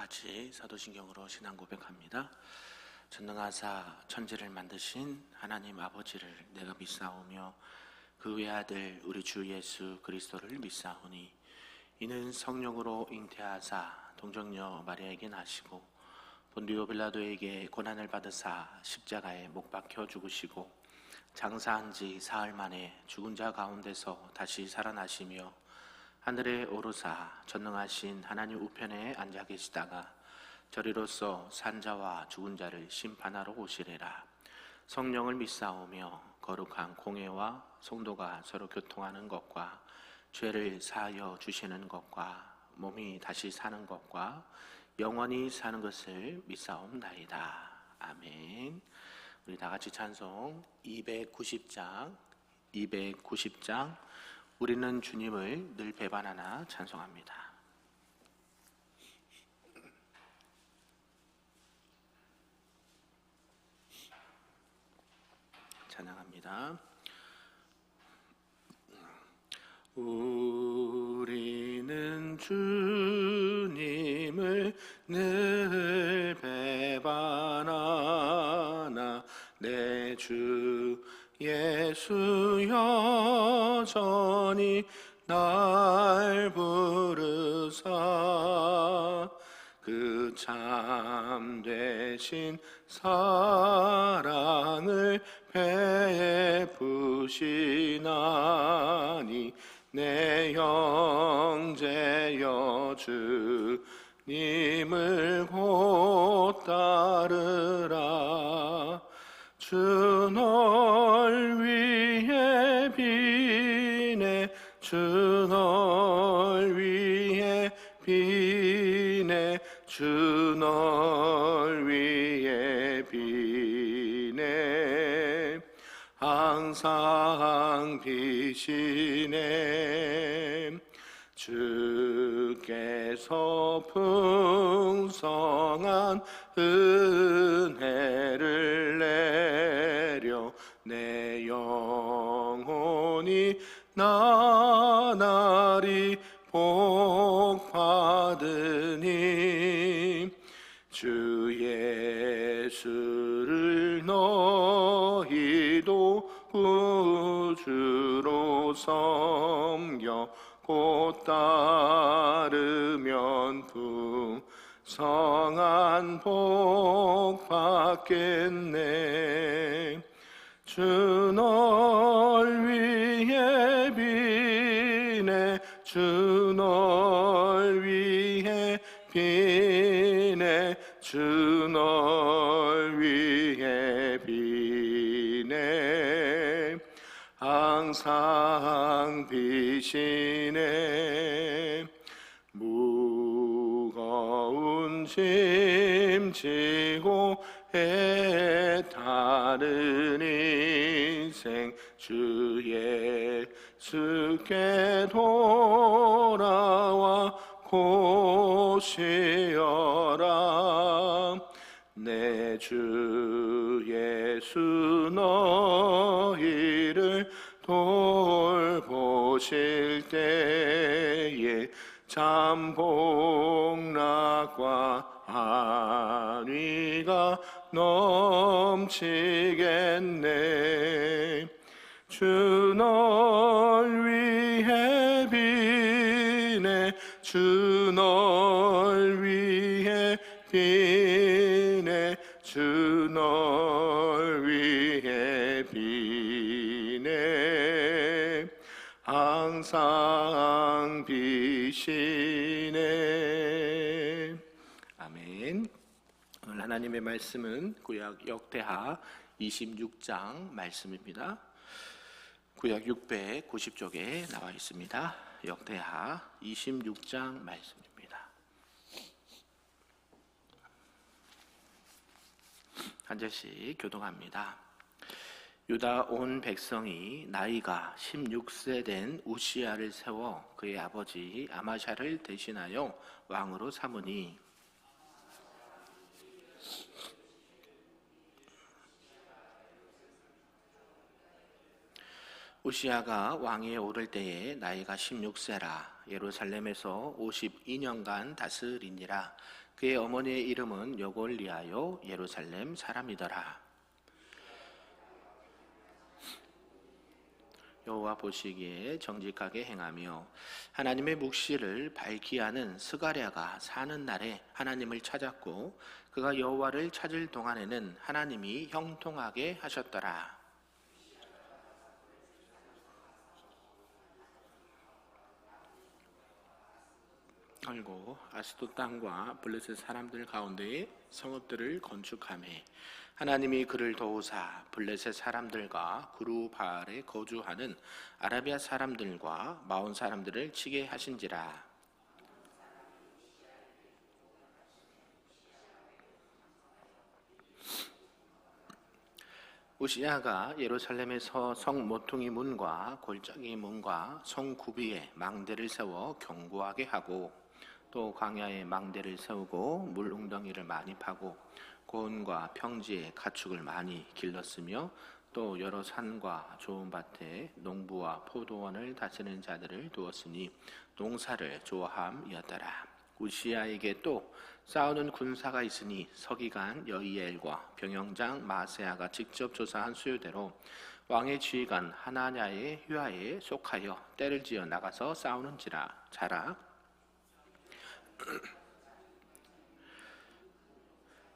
같이 사도신경으로 신앙 고백합니다. 전능하사 천지를 만드신 하나님 아버지를 내가 믿사오며 그 외아들 우리 주 예수 그리스도를 믿사오니 이는 성령으로 잉태하사 동정녀 마리아에게 나시고 본디오 빌라도에게 고난을 받으사 십자가에 못 박혀 죽으시고 장사한 지 사흘 만에 죽은 자 가운데서 다시 살아나시며 하늘에 오르사 전능하신 하나님 우편에 앉아 계시다가 저리로서 산자와 죽은 자를 심판하러 오시리라. 성령을 믿사오며 거룩한 공회와 성도가 서로 교통하는 것과 죄를 사하여 주시는 것과 몸이 다시 사는 것과 영원히 사는 것을 믿사옵나이다. 아멘. 우리 다 같이 찬송 290장 우리는 주님을 늘 배반하나 찬송합니다. 찬양합니다. 우리는 주님을 늘 배반하나 내 주 예수 여전히 날 부르사 그 참되신 사랑을 베푸시나니 내 형제여 주님을 곧 따르라. 주 널 위해 비네 주 널 위해 비네 주 널 위해 비네 항상 비시네. 주께서 풍성한 은혜를 내려 내 영혼이 나날이 복 받으니 주 예수를 너희도 구주로 섬겨 곧 따르면 풍성한 복 받겠네. 주 널 위해 비네 주 널 위해 비네 주 널 위해 비네 항상 비시네. 무거운 짐 지고 애타는 인생 주 예수께 돌아와 곧 쉬어라. 내 주 예수 너희를 돌보실 때에 참 복락과 안위가 넘치겠네. 주 널 위해 비네 주 널 위해 비네 주 널 위해 비네 항상 비시네. 아멘. 오늘 하나님의 말씀은 구약 역대하 26장 말씀입니다. 구약 690쪽에 나와 있습니다. 역대하 26장 말씀입니다. 한 절씩 교독합니다. 유다 온 백성이 나이가 16세 된 우시야를 세워 그의 아버지 아마샤를 대신하여 왕으로 삼으니 우시야가 왕위에 오를 때에 나이가 16세라. 예루살렘에서 52년간 다스리니라. 그의 어머니의 이름은 여골리아요 예루살렘 사람이더라. 여호와 보시기에 정직하게 행하며 하나님의 묵시를 밝히 하는 스가랴가 사는 날에 하나님을 찾았고, 그가 여호와를 찾을 동안에는 하나님이 형통하게 하셨더라. 알고 아스돗 땅과 블레셋 사람들 가운데에 성읍들을 건축하매 하나님이 그를 도우사 블레셋 사람들과 구루바알에 거주하는 아라비아 사람들과 마온 사람들을 치게 하신지라. 우시야가 예루살렘에서 성 모퉁이 문과 골짜기 문과 성 구비에 망대를 세워 견고하게 하고, 또 광야에 망대를 세우고 물 웅덩이를 많이 파고 고은과 평지에 가축을 많이 길렀으며, 또 여러 산과 좋은 밭에 농부와 포도원을 다스리는 자들을 두었으니 농사를 좋아함이었더라. 우시야에게 또 싸우는 군사가 있으니 서기관 여이엘과 병영장 마세아가 직접 조사한 수요대로 왕의 지휘관 하나냐의 휘하에 속하여 떼를 지어 나가서 싸우는지라. 자라.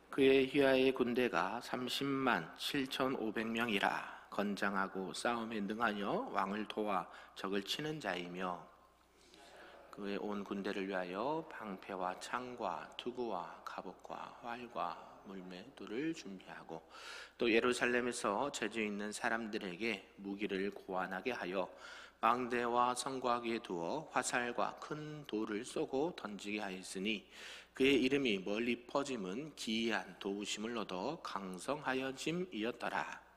그의 휘하의 군대가 30만 7,500명이라. 건장하고 싸움에 능하여 왕을 도와 적을 치는 자이며, 그의 온 군대를 위하여 방패와 창과 투구와 갑옷과 활과 물매도를 준비하고, 또 예루살렘에서 재주 있는 사람들에게 무기를 고안하게 하여 망대와 성곽에 두어 화살과 큰 돌을 쏘고 던지게 하였으니, 그의 이름이 멀리 퍼짐은 기이한 도우심을 얻어 강성하여짐이었더라.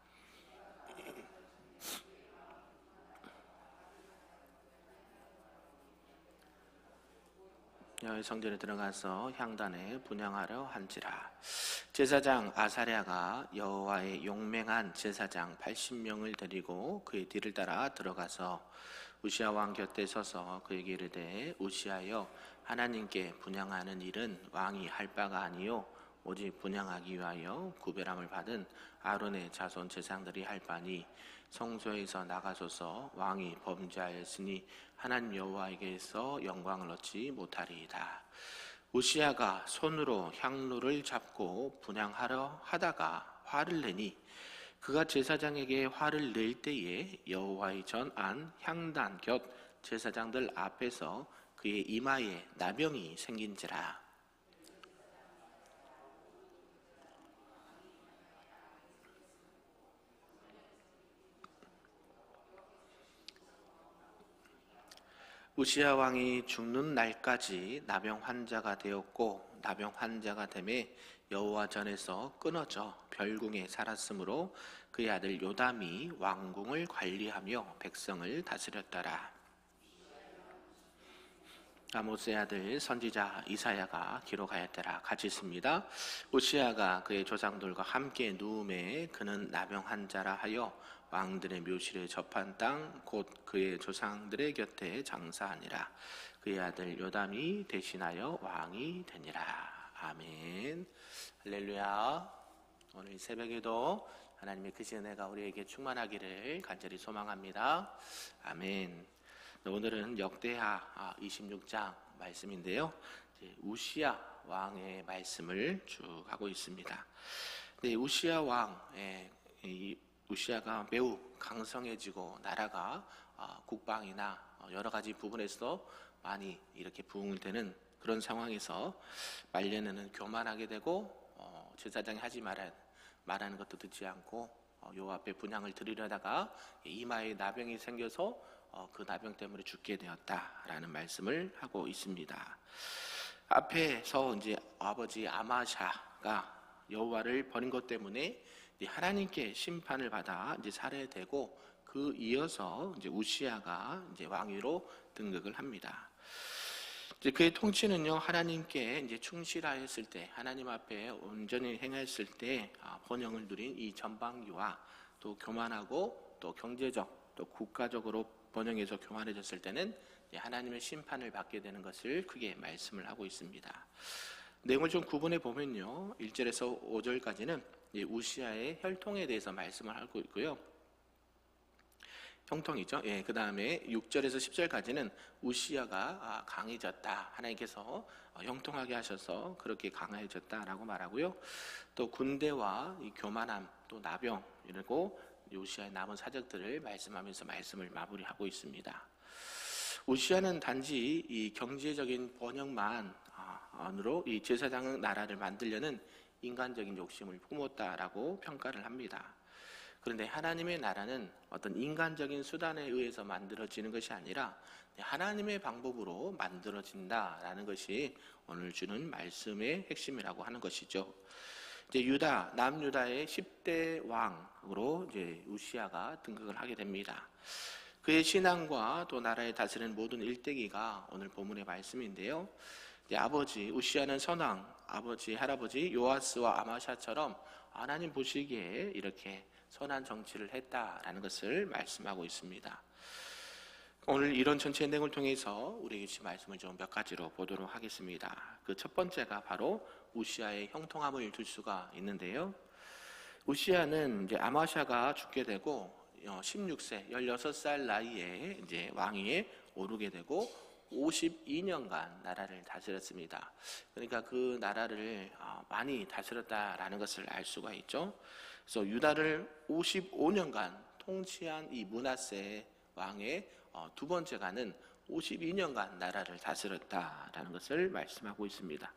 여호와의 성전에 들어가서 향단에 분향하려 한지라. 제사장 아사랴가 여호와의 용맹한 제사장 80명을 데리고 그의 뒤를 따라 들어가서 우시야 왕 곁에 서서 그에게 이르되, 우시야여, 하나님께 분향하는 일은 왕이 할 바가 아니요 오직 분향하기 위하여 구별함을 받은 아론의 자손 제사장들이 할 바니, 성소에서 나가소서. 왕이 범죄하였으니 하나님 여호와에게서 영광을 얻지 못하리이다. 우시야가 손으로 향로를 잡고 분향하려 하다가 화를 내니, 그가 제사장에게 화를 낼 때에 여호와의 전안 향단 곁 제사장들 앞에서 그의 이마에 나병이 생긴지라. 우시야 왕이 죽는 날까지 나병 환자가 되었고, 나병 환자가 되매 여호와 전에서 끊어져 별궁에 살았으므로 그의 아들 요담이 왕궁을 관리하며 백성을 다스렸더라. 아모스의 아들 선지자 이사야가 기록하였더라. 같이 있습니다. 우시야가 그의 조상들과 함께 누움에 그는 나병 환자라 하여 왕들의 묘실에 접한 땅 곧 그의 조상들의 곁에 장사하니라. 그의 아들 요담이 대신하여 왕이 되니라. 아멘. 할렐루야. 오늘 새벽에도 하나님의 크신 은혜가 우리에게 충만하기를 간절히 소망합니다. 아멘. 오늘은 역대하 26장 말씀인데요, 우시야 왕의 말씀을 쭉 하고 있습니다. 우시야 왕의 우시야가 매우 강성해지고 나라가 국방이나 여러 가지 부분에서 많이 이렇게 부흥을 되는 그런 상황에서 말년에는 교만하게 되고, 제사장이 하지 말하는 것도 듣지 않고 여호와 앞에 분향을 드리려다가 이마에 나병이 생겨서 그 나병 때문에 죽게 되었다라는 말씀을 하고 있습니다. 앞에서 이제 아버지 아마샤가 여호와를 버린 것 때문에 하나님께 심판을 받아 이제 살해되고, 그 이어서 이제 우시야가 이제 왕위로 등극을 합니다. 이제 그의 통치는요, 하나님께 이제 충실하였을 때, 하나님 앞에 온전히 행했을 때 번영을 누린 이 전방기와, 또 교만하고 또 경제적 또 국가적으로 번영해서 교만해졌을 때는 하나님의 심판을 받게 되는 것을 크게 말씀을 하고 있습니다. 내용을 좀 구분해 보면요, 1절에서 5절까지는 우시아의 혈통에 대해서 말씀을 하고 있고요. 형통이죠. 그 다음에 6절에서 10절까지는 우시아가 강해졌다. 하나님께서 형통하게 하셔서 그렇게 강해졌다라고 말하고요. 또 군대와 이 교만함, 또 나병, 이러고 우시아의 남은 사적들을 말씀하면서 말씀을 마무리하고 있습니다. 우시아는 단지 이 경제적인 번영만으로 이 제사장 나라를 만들려는 인간적인 욕심을 품었다라고 평가를 합니다. 그런데 하나님의 나라는 어떤 인간적인 수단에 의해서 만들어지는 것이 아니라 하나님의 방법으로 만들어진다라는 것이 오늘 주는 말씀의 핵심이라고 하는 것이죠. 이제 남유다의 10대 왕으로 이제 우시아가 등극을 하게 됩니다. 그의 신앙과 또 나라에 다스리는 모든 일대기가 오늘 본문의 말씀인데요. 이제 아버지 우시아는 선왕, 아버지 할아버지 요아스와 아마샤처럼 하나님 보시기에 이렇게 선한 정치를 했다라는 것을 말씀하고 있습니다. 오늘 이런 전체 내용을 통해서 우리에게 주신 말씀을 좀 몇 가지로 보도록 하겠습니다. 그 첫 번째가 바로 우시아의 형통함을 둘 수가 있는데요. 우시아는 이제 아마샤가 죽게 되고 16세, 16살 나이에 이제 왕위에 오르게 되고 52년간 나라를 다스렸습니다. 그러니까 그 나라를 많이 다스렸다라는 것을 알 수가 있죠. 그래서 유다를 55년간 통치한 이 므낫세 왕의 두 번째가는 52년간 나라를 다스렸다라는 것을 말씀하고 있습니다.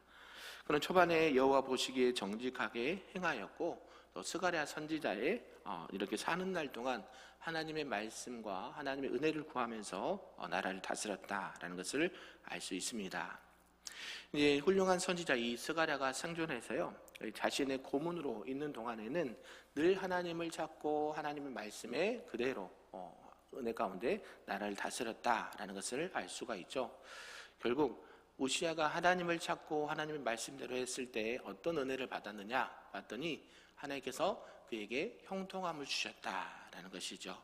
그는 초반에 여호와 보시기에 정직하게 행하였고 또 스가랴 선지자의 이렇게 사는 날 동안 하나님의 말씀과 하나님의 은혜를 구하면서 나라를 다스렸다라는 것을 알 수 있습니다. 이제 훌륭한 선지자 이 스가랴가 생존해서요, 자신의 고문으로 있는 동안에는 늘 하나님을 찾고 하나님의 말씀에 그대로 은혜 가운데 나라를 다스렸다라는 것을 알 수가 있죠. 결국 우시아가 하나님을 찾고 하나님의 말씀대로 했을 때 어떤 은혜를 받았느냐 봤더니 하나님께서 그에게 형통함을 주셨다라는 것이죠.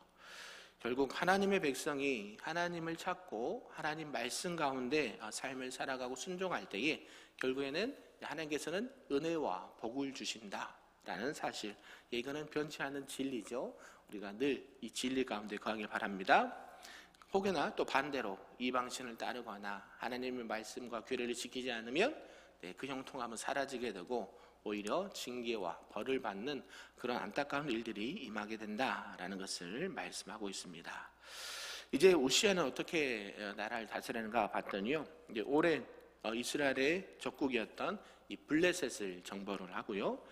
결국 하나님의 백성이 하나님을 찾고 하나님 말씀 가운데 삶을 살아가고 순종할 때에 결국에는 하나님께서는 은혜와 복을 주신다라는 사실, 이거는 변치 않는 진리죠. 우리가 늘 이 진리 가운데 거하길 바랍니다. 혹여나 또 반대로 이방신을 따르거나 하나님의 말씀과 규례를 지키지 않으면 그 형통함은 사라지게 되고 오히려 징계와 벌을 받는 그런 안타까운 일들이 임하게 된다라는 것을 말씀하고 있습니다. 이제 우시아는 어떻게 나라를 다스리는가 봤더니요, 이제 오랜 이스라엘의 적국이었던 이 블레셋을 정벌을 하고요,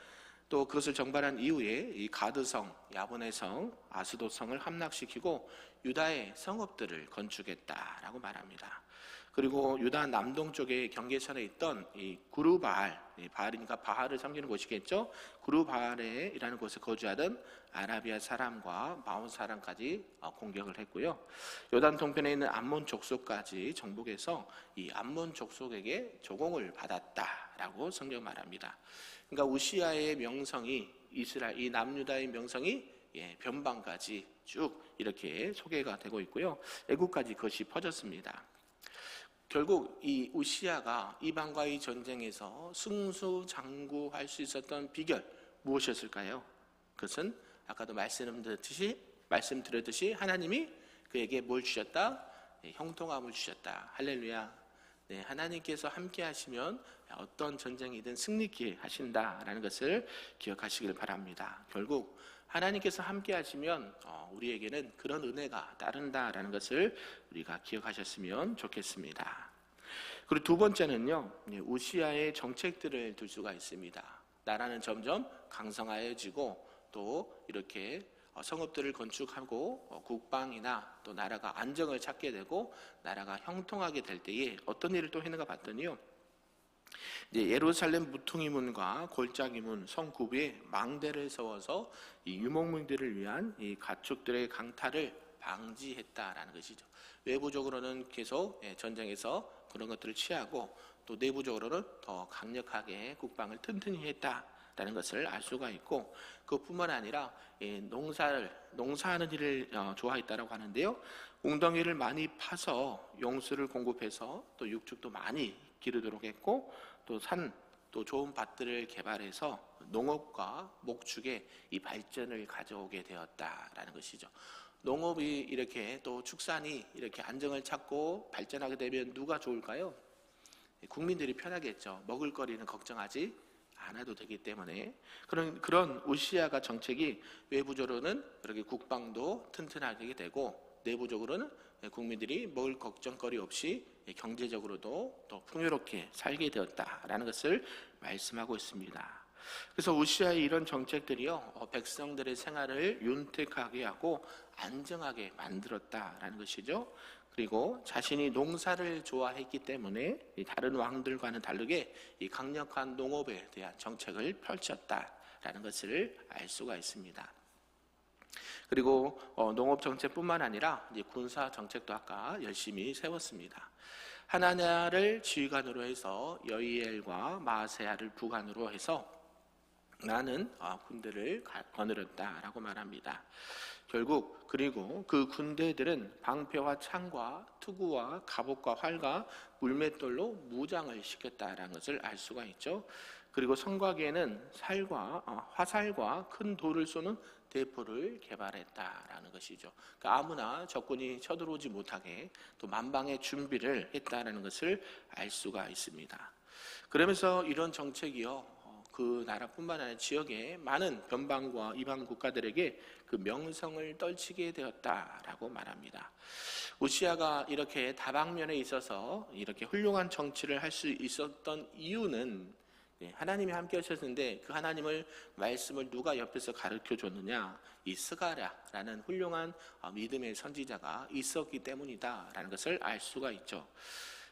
또 그것을 정벌한 이후에 이 가드성, 야보네성, 아스돗성을 함락시키고 유다의 성읍들을 건축했다라고 말합니다. 그리고 유다 남동쪽의 경계선에 있던 이 구르바알, 바알이니까 바알을 섬기는 곳이겠죠. 구르바알이라는 곳에 거주하던 아라비아 사람과 마온 사람까지 공격을 했고요. 요단 동편에 있는 암몬 족속까지 정복해서 이 암몬 족속에게 조공을 받았다라고 성경 말합니다. 그러니까 우시아의 명성이 이스라엘 이 남유다의 명성이 변방까지 쭉 이렇게 소개가 되고 있고요. 애국까지 그것이 퍼졌습니다. 결국 이 우시아가 이방과의 전쟁에서 승수장구할 수 있었던 비결 무엇이었을까요? 그것은 아까도 말씀드렸듯이 하나님이 그에게 뭘 주셨다? 형통함을 주셨다. 할렐루야. 하나님께서 함께 하시면 어떤 전쟁이든 승리케 하신다라는 것을 기억하시길 바랍니다. 결국 하나님께서 함께 하시면 우리에게는 그런 은혜가 따른다라는 것을 우리가 기억하셨으면 좋겠습니다. 그리고 두 번째는요, 우시아의 정책들을 둘 수가 있습니다. 나라는 점점 강성하여지고 또 이렇게 성읍들을 건축하고 국방이나 또 나라가 안정을 찾게 되고 나라가 형통하게 될 때에 어떤 일을 또 했는가 봤더니요, 이제 예루살렘 무퉁이문과 골짜기문 성구비에 망대를 세워서 이 유목민들을 위한 이 가축들의 강탈을 방지했다라는 것이죠. 외부적으로는 계속 전쟁에서 그런 것들을 취하고 또 내부적으로는 더 강력하게 국방을 튼튼히 했다라는 것을 알 수가 있고, 그것뿐만 아니라 농사하는 일을 좋아했다라고 하는데요. 웅덩이를 많이 파서 용수를 공급해서 또 육축도 많이 기르도록 했고, 또 좋은 밭들을 개발해서 농업과 목축의 이 발전을 가져오게 되었다라는 것이죠. 농업이 이렇게 또 축산이 이렇게 안정을 찾고 발전하게 되면 누가 좋을까요? 국민들이 편하겠죠. 먹을거리는 걱정하지 않아도 되기 때문에. 그런 우시아가 정책이 외부적으로는 이렇게 국방도 튼튼하게 되고, 내부적으로는 국민들이 먹을 걱정거리 없이 경제적으로도 또 풍요롭게 살게 되었다라는 것을 말씀하고 있습니다. 그래서 우시아의 이런 정책들이요, 백성들의 생활을 윤택하게 하고 안정하게 만들었다라는 것이죠. 그리고 자신이 농사를 좋아했기 때문에 다른 왕들과는 다르게 이 강력한 농업에 대한 정책을 펼쳤다라는 것을 알 수가 있습니다. 그리고 농업 정책뿐만 아니라 이제 군사 정책도 아까 열심히 세웠습니다. 하나냐를 지휘관으로 해서 여이엘과 마아세야를 부관으로 해서 많은 군대를 거느렸다라고 말합니다. 결국 그리고 그 군대들은 방패와 창과 투구와 갑옷과 활과 물맷돌로 무장을 시켰다라는 것을 알 수가 있죠. 그리고 성곽에는 화살과 큰 돌을 쏘는 대포를 개발했다라는 것이죠. 그러니까 아무나 적군이 쳐들어오지 못하게 또 만방의 준비를 했다라는 것을 알 수가 있습니다. 그러면서 이런 정책이요, 그 나라뿐만 아니라 지역의 많은 변방과 이방 국가들에게 그 명성을 떨치게 되었다라고 말합니다. 우시아가 이렇게 다방면에 있어서 이렇게 훌륭한 정치를 할 수 있었던 이유는 하나님이 함께 하셨는데, 그 하나님을 말씀을 누가 옆에서 가르쳐 줬느냐, 이 스가랴라는 훌륭한 믿음의 선지자가 있었기 때문이다라는 것을 알 수가 있죠.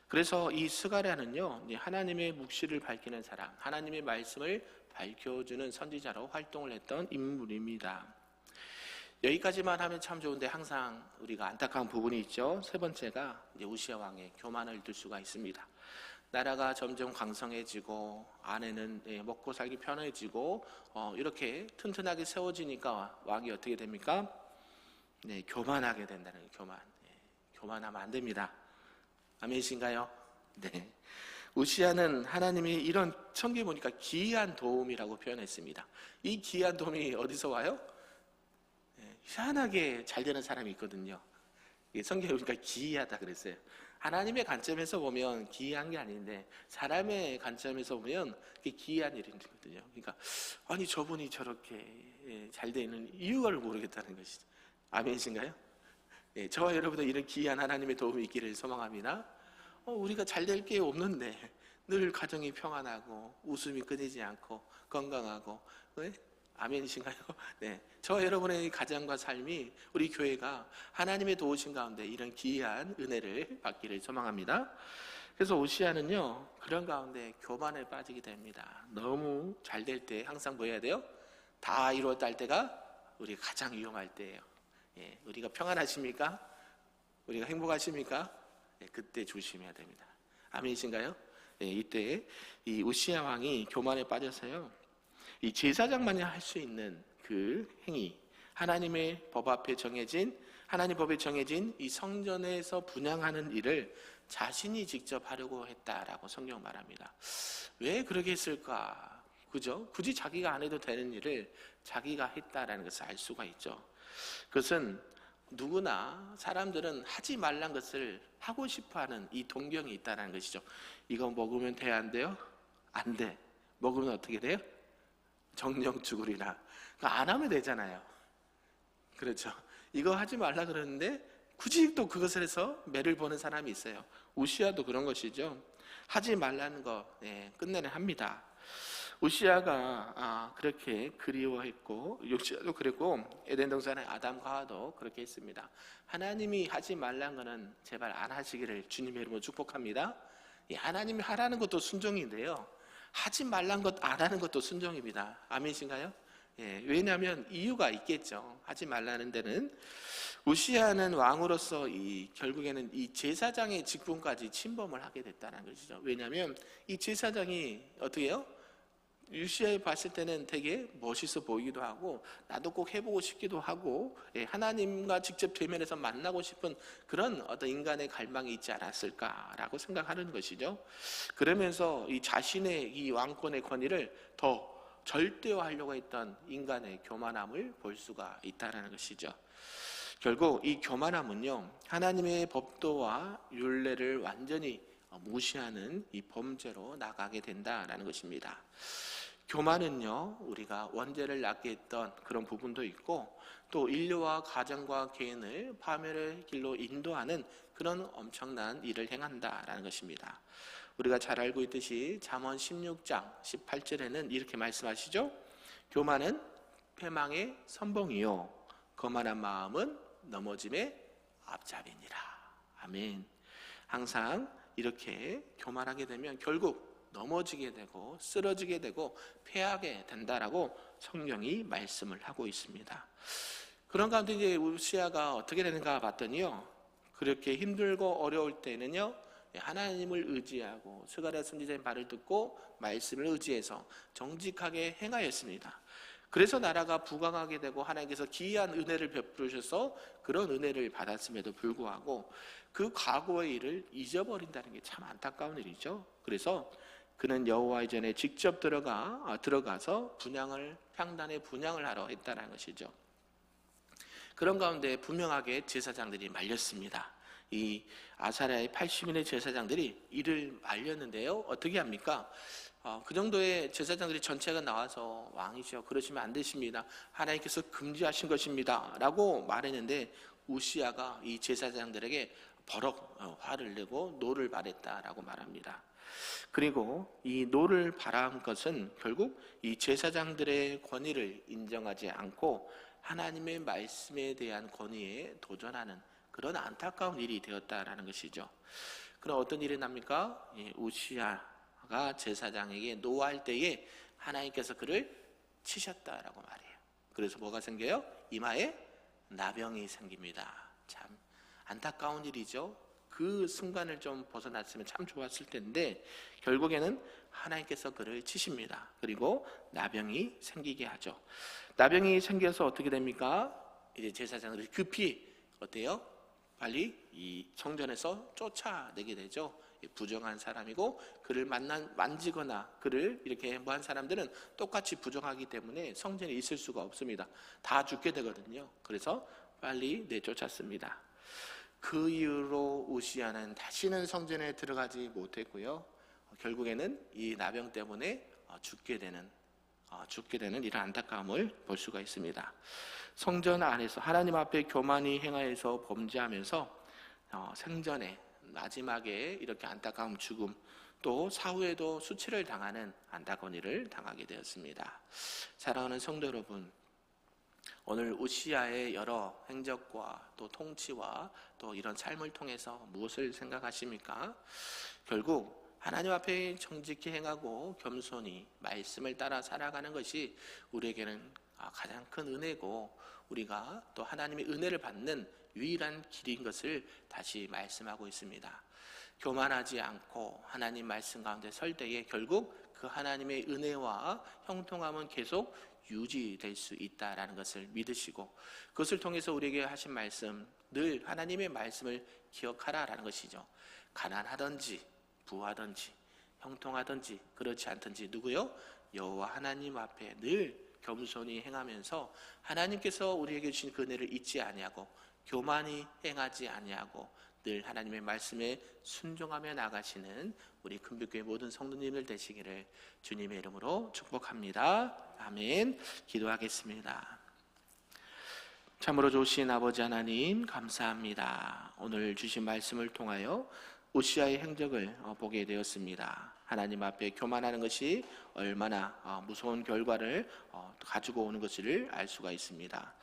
그래서 이 스가랴는요, 하나님의 묵시를 밝히는 사람, 하나님의 말씀을 밝혀주는 선지자로 활동을 했던 인물입니다. 여기까지만 하면 참 좋은데 항상 우리가 안타까운 부분이 있죠. 세 번째가 우시아 왕의 교만을 들 수가 있습니다. 나라가 점점 강성해지고 안에는 먹고 살기 편해지고 이렇게 튼튼하게 세워지니까 왕이 어떻게 됩니까? 교만하게 된다는 거예요. 교만하면 안 됩니다. 아멘이신가요? 네. 우시아는 하나님이 이런 성경에 보니까 기이한 도움이라고 표현했습니다. 이 기이한 도움이 어디서 와요? 희한하게 잘 되는 사람이 있거든요. 성경에 보니까 기이하다 그랬어요. 하나님의 관점에서 보면 기이한 게 아닌데 사람의 관점에서 보면 그게 기이한 일이거든요. 그러니까 아니 저분이 저렇게 잘 되는 이유를 모르겠다는 것이죠. 아멘이신가요? 저와 여러분도 이런 기이한 하나님의 도움이 있기를 소망합니다. 우리가 잘 될 게 없는데 늘 가정이 평안하고 웃음이 끊이지 않고 건강하고, 아멘이신가요? 네, 저와 여러분의 가정과 삶이, 우리 교회가 하나님의 도우심 가운데 이런 기이한 은혜를 받기를 소망합니다. 그래서 우시아는요, 그런 가운데 교만에 빠지게 됩니다. 너무 잘 될 때 항상 뭐 해야 돼요? 다 이루었다 할 때가 우리가 가장 위험할 때예요. 우리가 평안하십니까? 우리가 행복하십니까? 그때 조심해야 됩니다. 아멘이신가요? 이때 이 우시아 왕이 교만에 빠져서요, 이 제사장만이 할 수 있는 그 행위, 하나님의 법 앞에 정해진, 하나님 법에 정해진 이 성전에서 분향하는 일을 자신이 직접 하려고 했다라고 성경 말합니다. 왜 그렇게 했을까? 그죠? 굳이 자기가 안 해도 되는 일을 자기가 했다라는 것을 알 수가 있죠. 그것은 누구나 사람들은 하지 말란 것을 하고 싶어하는 이 동경이 있다는 것이죠. 이거 먹으면 돼, 안 돼요? 안 돼. 먹으면 어떻게 돼요? 정령 죽으리라. 그러니까 안 하면 되잖아요. 그렇죠. 이거 하지 말라 그러는데 굳이 또 그것을 해서 매를 보는 사람이 있어요. 우시아도 그런 것이죠. 하지 말라는 거 끝내내 합니다. 우시아가 그렇게 그리워했고, 요시아도 그랬고, 에덴 동산의 아담과 하와도 그렇게 했습니다. 하나님이 하지 말란 거는 제발 안 하시기를 주님의 이름으로 축복합니다. 하나님이 하라는 것도 순종인데요, 하지 말란 것 안 하는 것도 순종입니다. 아멘이신가요? 왜냐하면 이유가 있겠죠. 하지 말라는 데는 우시아는 왕으로서 결국에는 이 제사장의 직분까지 침범을 하게 됐다는 것이죠. 왜냐하면 이 제사장이 어떻게 해요? 우시아에 봤을 때는 되게 멋있어 보이기도 하고 나도 꼭 해보고 싶기도 하고 하나님과 직접 대면해서 만나고 싶은 그런 어떤 인간의 갈망이 있지 않았을까라고 생각하는 것이죠. 그러면서 이 자신의 이 왕권의 권위를 더 절대화하려고 했던 인간의 교만함을 볼 수가 있다는 것이죠. 결국 이 교만함은요, 하나님의 법도와 율례를 완전히 무시하는 이 범죄로 나가게 된다라는 것입니다. 교만은요, 우리가 원죄를 낳게 했던 그런 부분도 있고 또 인류와 가정과 개인을 파멸의 길로 인도하는 그런 엄청난 일을 행한다라는 것입니다. 우리가 잘 알고 있듯이 잠언 16장 18절에는 이렇게 말씀하시죠. 교만은 패망의 선봉이요 거만한 마음은 넘어짐의 앞잡이니라. 아멘. 항상 이렇게 교만하게 되면 결국 넘어지게 되고 쓰러지게 되고 패하게 된다라고 성경이 말씀을 하고 있습니다. 그런 가운데 이제 우시아가 어떻게 되는가 봤더니요, 그렇게 힘들고 어려울 때는요 하나님을 의지하고 스가랴 선지자의 말을 듣고 말씀을 의지해서 정직하게 행하였습니다. 그래서 나라가 부강하게 되고 하나님께서 기이한 은혜를 베푸셔서 그런 은혜를 받았음에도 불구하고 그 과거의 일을 잊어버린다는 게 참 안타까운 일이죠. 그래서 그는 여호와의 전에 직접 들어가서 향단의 분향을 하러 했다는 것이죠. 그런 가운데 분명하게 제사장들이 말렸습니다. 이 아사랴의 80인의 제사장들이 이를 말렸는데요, 어떻게 합니까? 그 정도의 제사장들이 전체가 나와서 왕이시여 그러시면 안 되십니다, 하나님께서 금지하신 것입니다 라고 말했는데 우시아가 이 제사장들에게 버럭 화를 내고 노를 발했다라고 말합니다. 그리고 이 노를 발한 것은 결국 이 제사장들의 권위를 인정하지 않고 하나님의 말씀에 대한 권위에 도전하는 그런 안타까운 일이 되었다라는 것이죠. 그럼 어떤 일이 납니까? 우시아가 제사장에게 노할 때에 하나님께서 그를 치셨다라고 말해요. 그래서 뭐가 생겨요? 이마에 나병이 생깁니다. 참 안타까운 일이죠. 그 순간을 좀 벗어났으면 참 좋았을 텐데 결국에는 하나님께서 그를 치십니다. 그리고 나병이 생기게 하죠. 나병이 생겨서 어떻게 됩니까? 이제 제사장들이 급히 어때요? 빨리 이 성전에서 쫓아내게 되죠. 부정한 사람이고 그를 만지거나 그를 이렇게 뭐한 사람들은 똑같이 부정하기 때문에 성전에 있을 수가 없습니다. 다 죽게 되거든요. 그래서 빨리 내쫓았습니다. 그 이후로 우시아는 다시는 성전에 들어가지 못했고요. 결국에는 이 나병 때문에 죽게 되는 이런 안타까움을 볼 수가 있습니다. 성전 안에서 하나님 앞에 교만히 행하여서 범죄하면서 생전에 마지막에 이렇게 안타까운 죽음, 또 사후에도 수치를 당하는 안타까운 일을 당하게 되었습니다. 사랑하는 성도 여러분, 오늘 우시아의 여러 행적과 또 통치와 또 이런 삶을 통해서 무엇을 생각하십니까? 결국 하나님 앞에 정직히 행하고 겸손히 말씀을 따라 살아가는 것이 우리에게는 가장 큰 은혜고 우리가 또 하나님의 은혜를 받는 유일한 길인 것을 다시 말씀하고 있습니다. 교만하지 않고 하나님 말씀 가운데 설 때에 결국 그 하나님의 은혜와 형통함은 계속 유지될 수 있다라는 것을 믿으시고 그것을 통해서 우리에게 하신 말씀, 늘 하나님의 말씀을 기억하라라는 것이죠. 가난하든지 부하든지 형통하든지 그렇지 않든지 누구요? 여호와 하나님 앞에 늘 겸손히 행하면서 하나님께서 우리에게 주신 그 은혜를 잊지 아니하고 교만히 행하지 아니하고 늘 하나님의 말씀에 순종하며 나가시는 우리 금빛교회 모든 성도님들 되시기를 주님의 이름으로 축복합니다. 아멘. 기도하겠습니다. 참으로 좋으신 아버지 하나님 감사합니다. 오늘 주신 말씀을 통하여 우시아의 행적을 보게 되었습니다. 하나님 앞에 교만하는 것이 얼마나 무서운 결과를 가지고 오는 것을 알 수가 있습니다.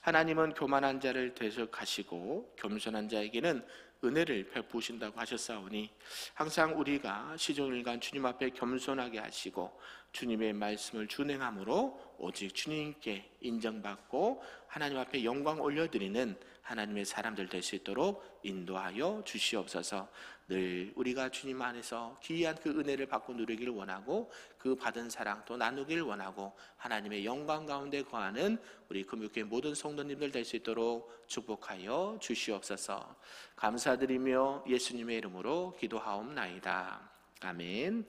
하나님은 교만한 자를 대적하시고 겸손한 자에게는 은혜를 베푸신다고 하셨사오니 항상 우리가 시종일관 주님 앞에 겸손하게 하시고 주님의 말씀을 준행함으로 오직 주님께 인정받고 하나님 앞에 영광 올려드리는 하나님의 사람들 될 수 있도록 인도하여 주시옵소서. 늘 우리가 주님 안에서 귀한 그 은혜를 받고 누리기를 원하고 그 받은 사랑 또 나누기를 원하고 하나님의 영광 가운데 거하는 우리 금요교회 모든 성도님들 될 수 있도록 축복하여 주시옵소서. 감사드리며 예수님의 이름으로 기도하옵나이다. 아멘.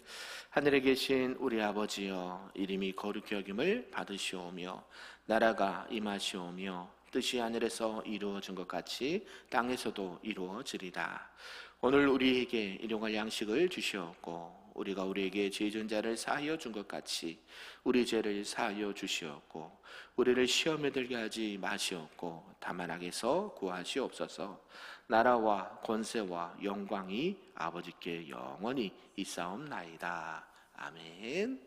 하늘에 계신 우리 아버지여, 이름이 거룩히 여김을 받으시오며 나라가 임하시오며 뜻이 하늘에서 이루어진 것 같이 땅에서도 이루어지리다. 오늘 우리에게 일용할 양식을 주시옵고 우리가 우리에게 죄 지은 자를 사하여 준 것 같이 우리 죄를 사하여 주시옵고 우리를 시험에 들게 하지 마시옵고 다만 악에서 구하시옵소서. 나라와 권세와 영광이 아버지께 영원히 있사옵나이다. 아멘.